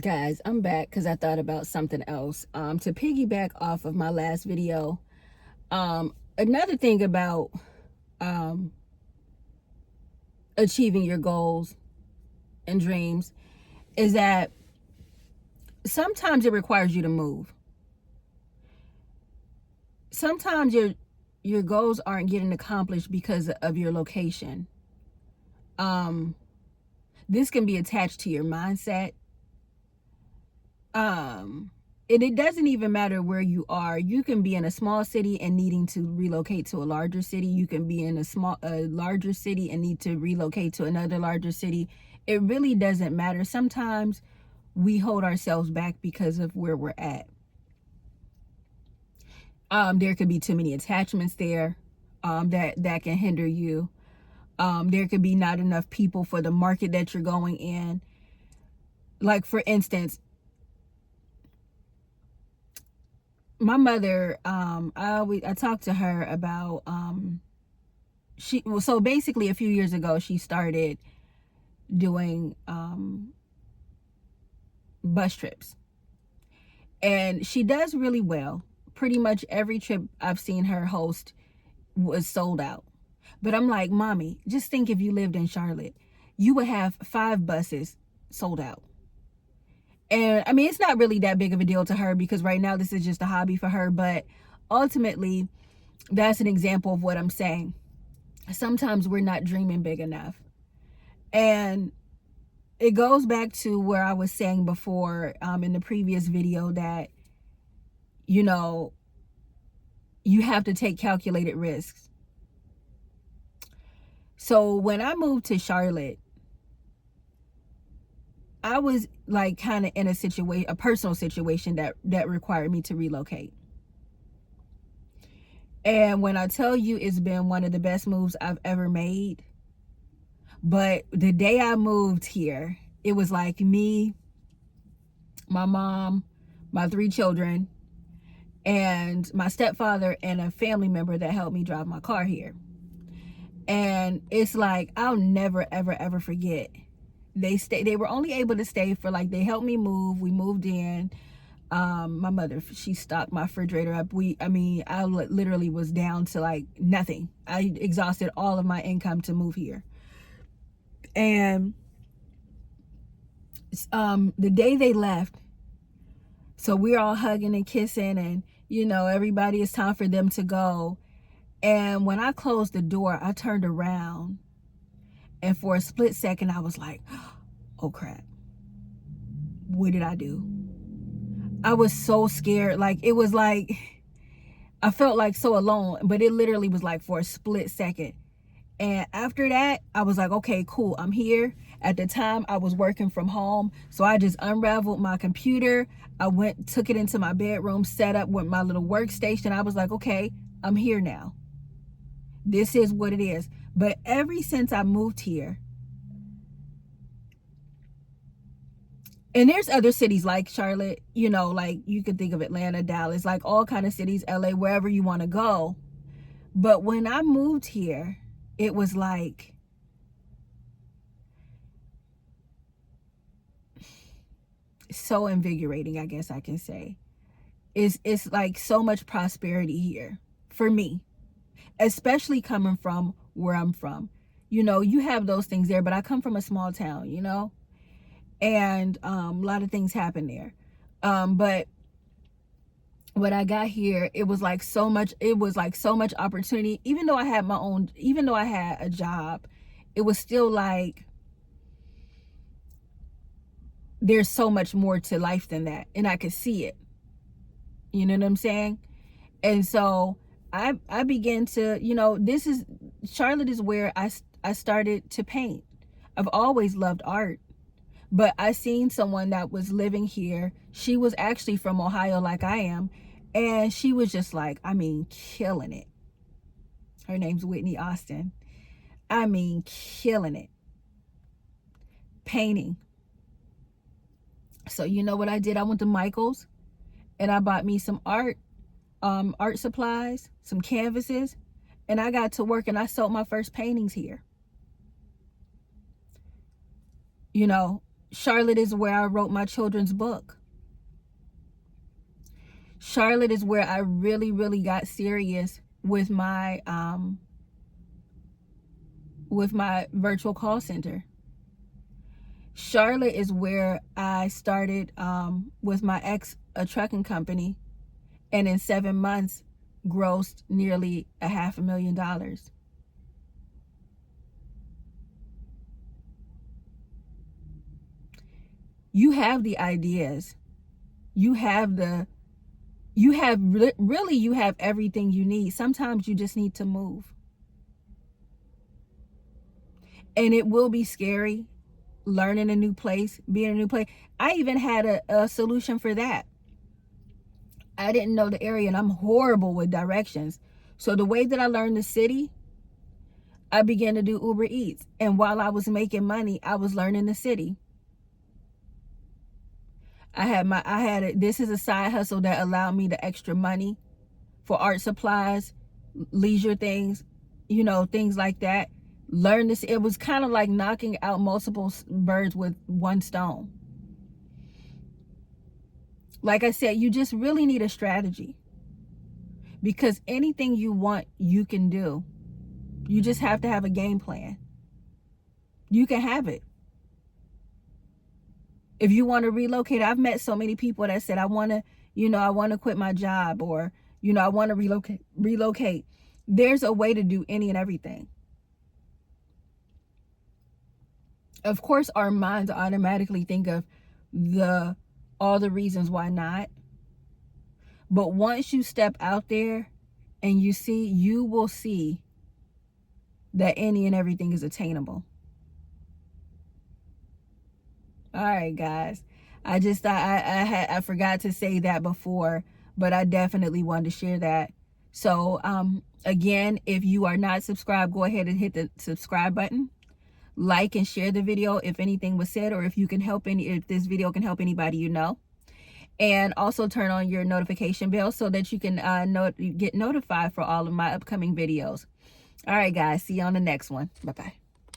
Guys, I'm back because I thought about something else. To piggyback off of my last video, another thing about um, achieving your goals and dreams is that sometimes it requires you to move. Sometimes your goals aren't getting accomplished because of your location. Um, this can be attached to your mindset. Um, and it doesn't even matter where you are. You can be in a small city and needing to relocate to a larger city. You can be in a larger city and need to relocate to another larger city. It really doesn't matter. Sometimes we hold ourselves back because of where we're at. There could be too many attachments there, that can hinder you. There could be not enough people for the market that you're going in. Like, for instance, my mother, I talked to her about, so basically a few years ago she started doing bus trips, and she does really well. Pretty much every trip I've seen her host was sold out. But I'm like, mommy, just think, if you lived in Charlotte, you would have 5 buses sold out. And I mean, it's not really that big of a deal to her because right now this is just a hobby for her, but ultimately that's an example of what I'm saying. Sometimes we're not dreaming big enough. And it goes back to where I was saying before, in the previous video, that, you know, you have to take calculated risks. So when I moved to Charlotte, I was like kind of in a personal situation that required me to relocate. And when I tell you, it's been one of the best moves I've ever made. But the day I moved here, it was like me, my mom, my 3 children, and my stepfather and a family member that helped me drive my car here. And it's like, I'll never ever ever forget. They were only able to stay for, like, they helped me move. We moved in. My mother, she stocked my refrigerator up. I literally was down to like nothing. I exhausted all of my income to move here. And the day they left, so we're all hugging and kissing, and everybody, it's time for them to go. And when I closed the door, I turned around, and for a split second I was like, oh crap, what did I do? I was so scared. Like, it was like I felt like so alone, but it literally was like for a split second. And after that, I was like, okay, cool, I'm here. At the time, I was working from home, so I just unraveled my computer. I took it into my bedroom, set up with my little workstation. I was like, okay, I'm here now. This is what it is. But ever since I moved here, and there's other cities like Charlotte, like you could think of Atlanta, Dallas, like all kind of cities, LA, wherever you want to go. But when I moved here, it was like, so invigorating, I guess I can say. It's like so much prosperity here for me, especially coming from where I'm from. You have those things there, but I come from a small town, and a lot of things happen there. But when I got here, it was like so much opportunity. Even though I had a job, it was still like there's so much more to life than that, and I could see it. You know what I'm saying? And so I began to, Charlotte is where I started to paint. I've always loved art, but I seen someone that was living here. She was actually from Ohio, like I am, and she was just like, killing it. Her name's Whitney Austin. Killing it. Painting. So you know what I did? I went to Michael's and I bought me some art supplies, some canvases, and I got to work and I sold my first paintings here. Charlotte is where I wrote my children's book. Charlotte is where I really, really got serious with my virtual call center. Charlotte is where I started with my ex, a trucking company, and in 7 months grossed nearly $500,000. You have the ideas. You have really you have everything you need. Sometimes you just need to move. And it will be scary learning a new place, being in a new place. I even had a solution for that. I didn't know the area and I'm horrible with directions. So the way that I learned the city, I began to do Uber Eats. And while I was making money, I was learning the city. This is a side hustle that allowed me the extra money for art supplies, leisure things, things like that. Learn this. It was kind of like knocking out multiple birds with one stone. Like I said, you just really need a strategy, because anything you want, you can do. You just have to have a game plan. You can have it. If you want to relocate, I've met so many people that said, I want to quit my job, or, I want to relocate. There's a way to do any and everything. Of course, our minds automatically think of all the reasons why not. But once you step out there and you will see that any and everything is attainable. All right, guys. I just thought I forgot to say that before, but I definitely wanted to share that. So, again, if you are not subscribed, go ahead and hit the subscribe button. Like and share the video if anything was said, or if this video can help anybody you know. And also turn on your notification bell so that you can get notified for all of my upcoming videos. All right, guys. See you on the next one. Bye-bye.